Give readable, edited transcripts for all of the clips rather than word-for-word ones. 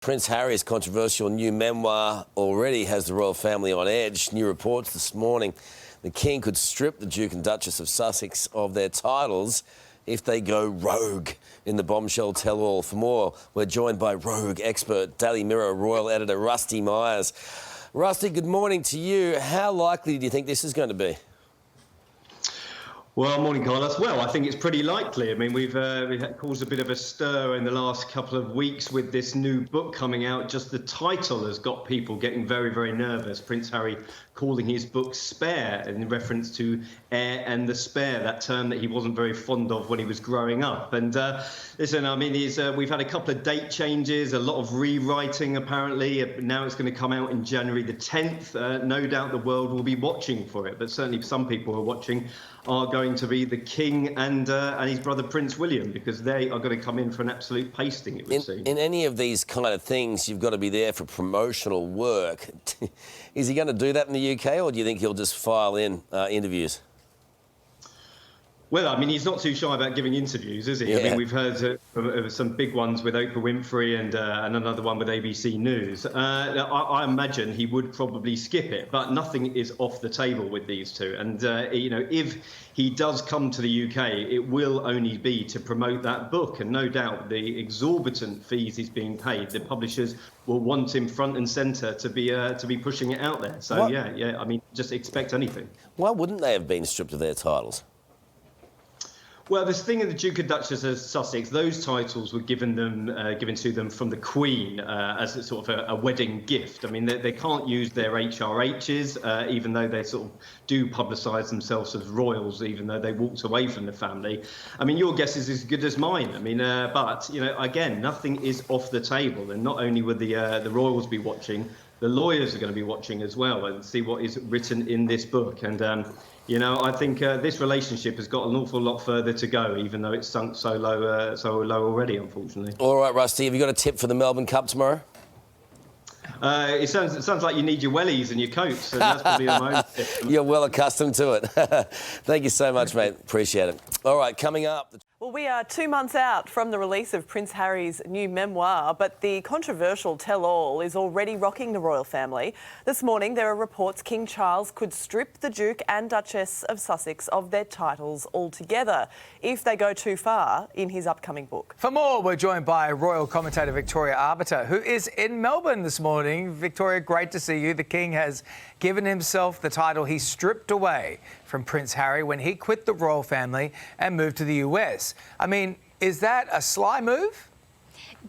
Prince Harry's controversial new memoir already has the royal family on edge. New reports this morning the King could strip the Duke and Duchess of Sussex of their titles if they go rogue in the bombshell tell-all. For more, we're joined by rogue expert, Daily Mirror royal editor Rusty Myers. Rusty, good morning to you. How likely do you think this is going to be? Well, morning, Carlos. Well, I think it's pretty likely. I mean, we've caused a bit of a stir in the last couple of weeks with this new book coming out. Just the title has got people getting very, very nervous. Prince Harry calling his book Spare in reference to heir and the spare, that term that he wasn't very fond of when he was growing up. And listen, I mean, we've had a couple of date changes, a lot of rewriting apparently. Now it's going to come out in January the 10th. No doubt the world will be watching for it, but certainly some people who are watching are going to be the King and his brother Prince William, because they are going to come in for an absolute pasting, it would seem. In any of these kind of things, you've got to be there for promotional work. Is he going to do that in the UK, or do you think he'll just file in interviews? Well, I mean, he's not too shy about giving interviews, is he? Yeah. I mean, we've heard some big ones with Oprah Winfrey and another one with ABC News. I imagine he would probably skip it, but nothing is off the table with these two. And, you know, if he does come to the UK, it will only be to promote that book. And no doubt the exorbitant fees he's being paid, the publishers will want him front and centre to be pushing it out there. So, yeah, I mean, just expect anything. Why wouldn't they have been stripped of their titles? Well, this thing of the Duke and Duchess of Sussex, those titles were given to them from the Queen as a sort of a wedding gift. I mean, they can't use their HRHs, even though they sort of do publicise themselves as royals, even though they walked away from the family. I mean, your guess is as good as mine. I mean, but, you know, again, nothing is off the table. And not only will the royals be watching, the lawyers are going to be watching as well and see what is written in this book. And, you know, I think this relationship has got an awful lot further to go, even though it's sunk so low already, unfortunately. All right, Rusty, have you got a tip for the Melbourne Cup tomorrow? It sounds like you need your wellies and your coats, and that's probably my own tip. You're well accustomed to it. Thank you so much, mate. Appreciate it. All right, coming up... Well, we are 2 months out from the release of Prince Harry's new memoir, but the controversial tell-all is already rocking the royal family. This morning, there are reports King Charles could strip the Duke and Duchess of Sussex of their titles altogether if they go too far in his upcoming book. For more, we're joined by royal commentator Victoria Arbiter, who is in Melbourne this morning. Victoria, great to see you. The King has given himself the title he stripped away from Prince Harry when he quit the royal family and moved to the US. I mean, is that a sly move?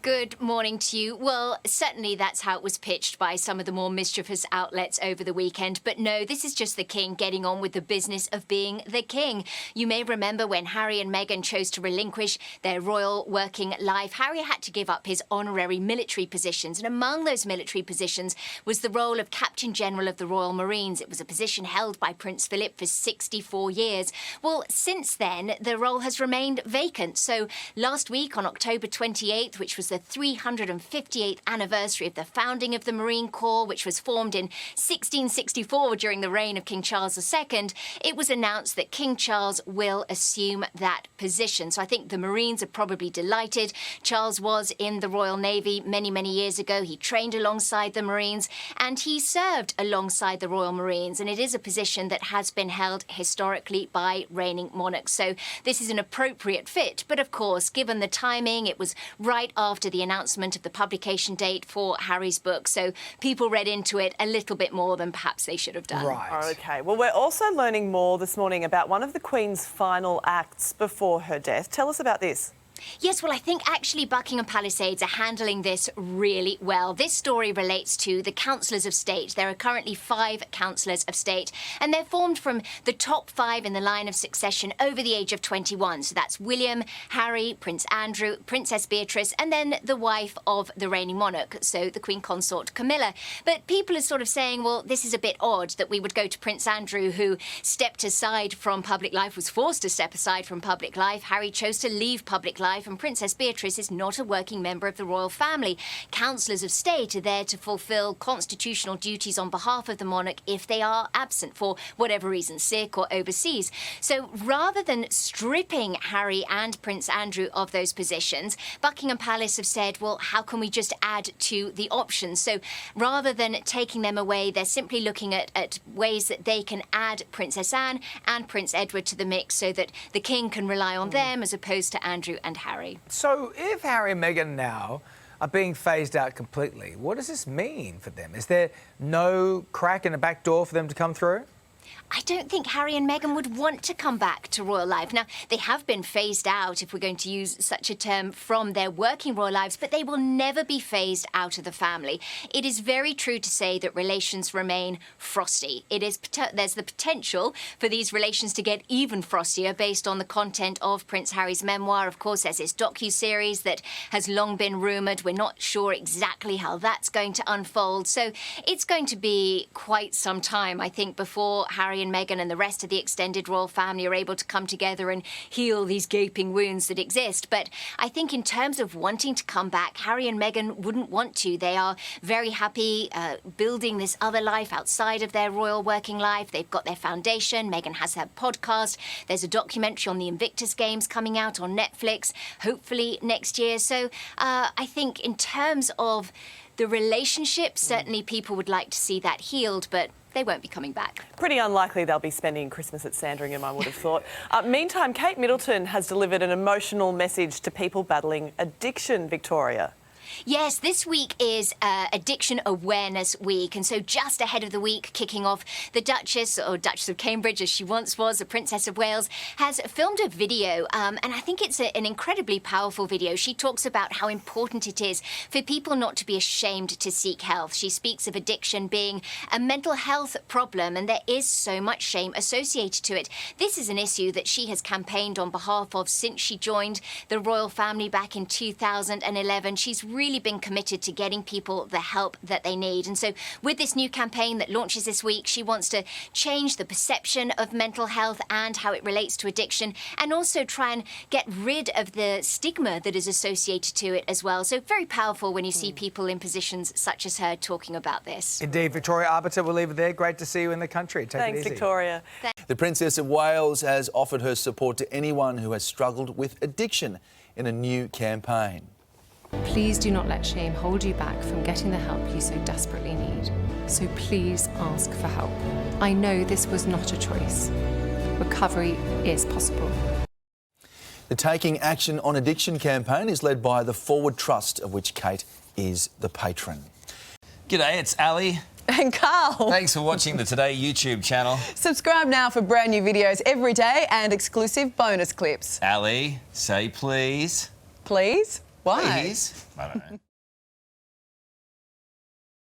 Good morning to you. Well, certainly that's how it was pitched by some of the more mischievous outlets over the weekend. But no, this is just the King getting on with the business of being the King. You may remember when Harry and Meghan chose to relinquish their royal working life, Harry had to give up his honorary military positions. And among those military positions was the role of Captain General of the Royal Marines. It was a position held by Prince Philip for 64 years. Well, since then, the role has remained vacant. So last week on October 28th, which was the 358th anniversary of the founding of the Marine Corps, which was formed in 1664 during the reign of King Charles II, it was announced that King Charles will assume that position. So I think the Marines are probably delighted. Charles was in the Royal Navy many, many years ago. He trained alongside the Marines and he served alongside the Royal Marines. And it is a position that has been held historically by reigning monarchs. So this is an appropriate fit. But of course, given the timing, it was right after the announcement of the publication date for Harry's book. So people read into it a little bit more than perhaps they should have done. Right. OK. Well, we're also learning more this morning about one of the Queen's final acts before her death. Tell us about this. Yes, well, I think actually Buckingham Palisades are handling this really well. This story relates to the Councillors of State. There are currently 5 Councillors of State, and they're formed from the top 5 in the line of succession over the age of 21. So that's William, Harry, Prince Andrew, Princess Beatrice, and then the wife of the reigning monarch, so the Queen Consort Camilla. But people are sort of saying, well, this is a bit odd that we would go to Prince Andrew, who stepped aside from public life, was forced to step aside from public life. Harry chose to leave public life. life, and Princess Beatrice is not a working member of the royal family. Councillors of State are there to fulfil constitutional duties on behalf of the monarch if they are absent for whatever reason, sick or overseas. So rather than stripping Harry and Prince Andrew of those positions, Buckingham Palace have said, well, how can we just add to the options? So rather than taking them away, they're simply looking at ways that they can add Princess Anne and Prince Edward to the mix so that the king can rely on them as opposed to Andrew and Harry. So if Harry and Meghan now are being phased out completely, what does this mean for them? Is there no crack in the back door for them to come through? I don't think Harry and Meghan would want to come back to royal life. Now, they have been phased out, if we're going to use such a term, from their working royal lives, but they will never be phased out of the family. It is very true to say that relations remain frosty. There's the potential for these relations to get even frostier based on the content of Prince Harry's memoir. Of course, there's this docu-series that has long been rumoured. We're not sure exactly how that's going to unfold. So it's going to be quite some time, I think, before Harry and Meghan and the rest of the extended royal family are able to come together and heal these gaping wounds that exist. But I think in terms of wanting to come back, Harry and Meghan wouldn't want to. They are very happy building this other life outside of their royal working life. They've got their foundation. Meghan has her podcast. There's a documentary on the Invictus Games coming out on Netflix, hopefully next year. So I think in terms of the relationship, certainly people would like to see that healed, but they won't be coming back. Pretty unlikely they'll be spending Christmas at Sandringham, I would have thought. Meantime, Kate Middleton has delivered an emotional message to people battling addiction, Victoria. Yes, this week is Addiction Awareness Week, and so just ahead of the week kicking off, the Duchess, or Duchess of Cambridge as she once was, the Princess of Wales, has filmed a video, and I think it's an incredibly powerful video. She talks about how important it is for people not to be ashamed to seek help. She speaks of addiction being a mental health problem, and there is so much shame associated to it. This is an issue that she has campaigned on behalf of since she joined the royal family back in 2011. She's really been committed to getting people the help that they need. And so with this new campaign that launches this week, she wants to change the perception of mental health and how it relates to addiction, and also try and get rid of the stigma that is associated to it as well. So very powerful when you see people in positions such as her talking about this. Indeed. Victoria Arbiter, we'll leave it there. Great to see you in the country. Take Thanks, it easy. Victoria. The Princess of Wales has offered her support to anyone who has struggled with addiction in a new campaign. Please do not let shame hold you back from getting the help you so desperately need. So please ask for help. I know this was not a choice. Recovery is possible. The Taking Action on Addiction campaign is led by the Forward Trust, of which Kate is the patron. G'day, it's Ali. And Karl. Thanks for watching the Today YouTube channel. Subscribe now for brand new videos every day and exclusive bonus clips. Ali, say please. Please? Why? Please? I don't know.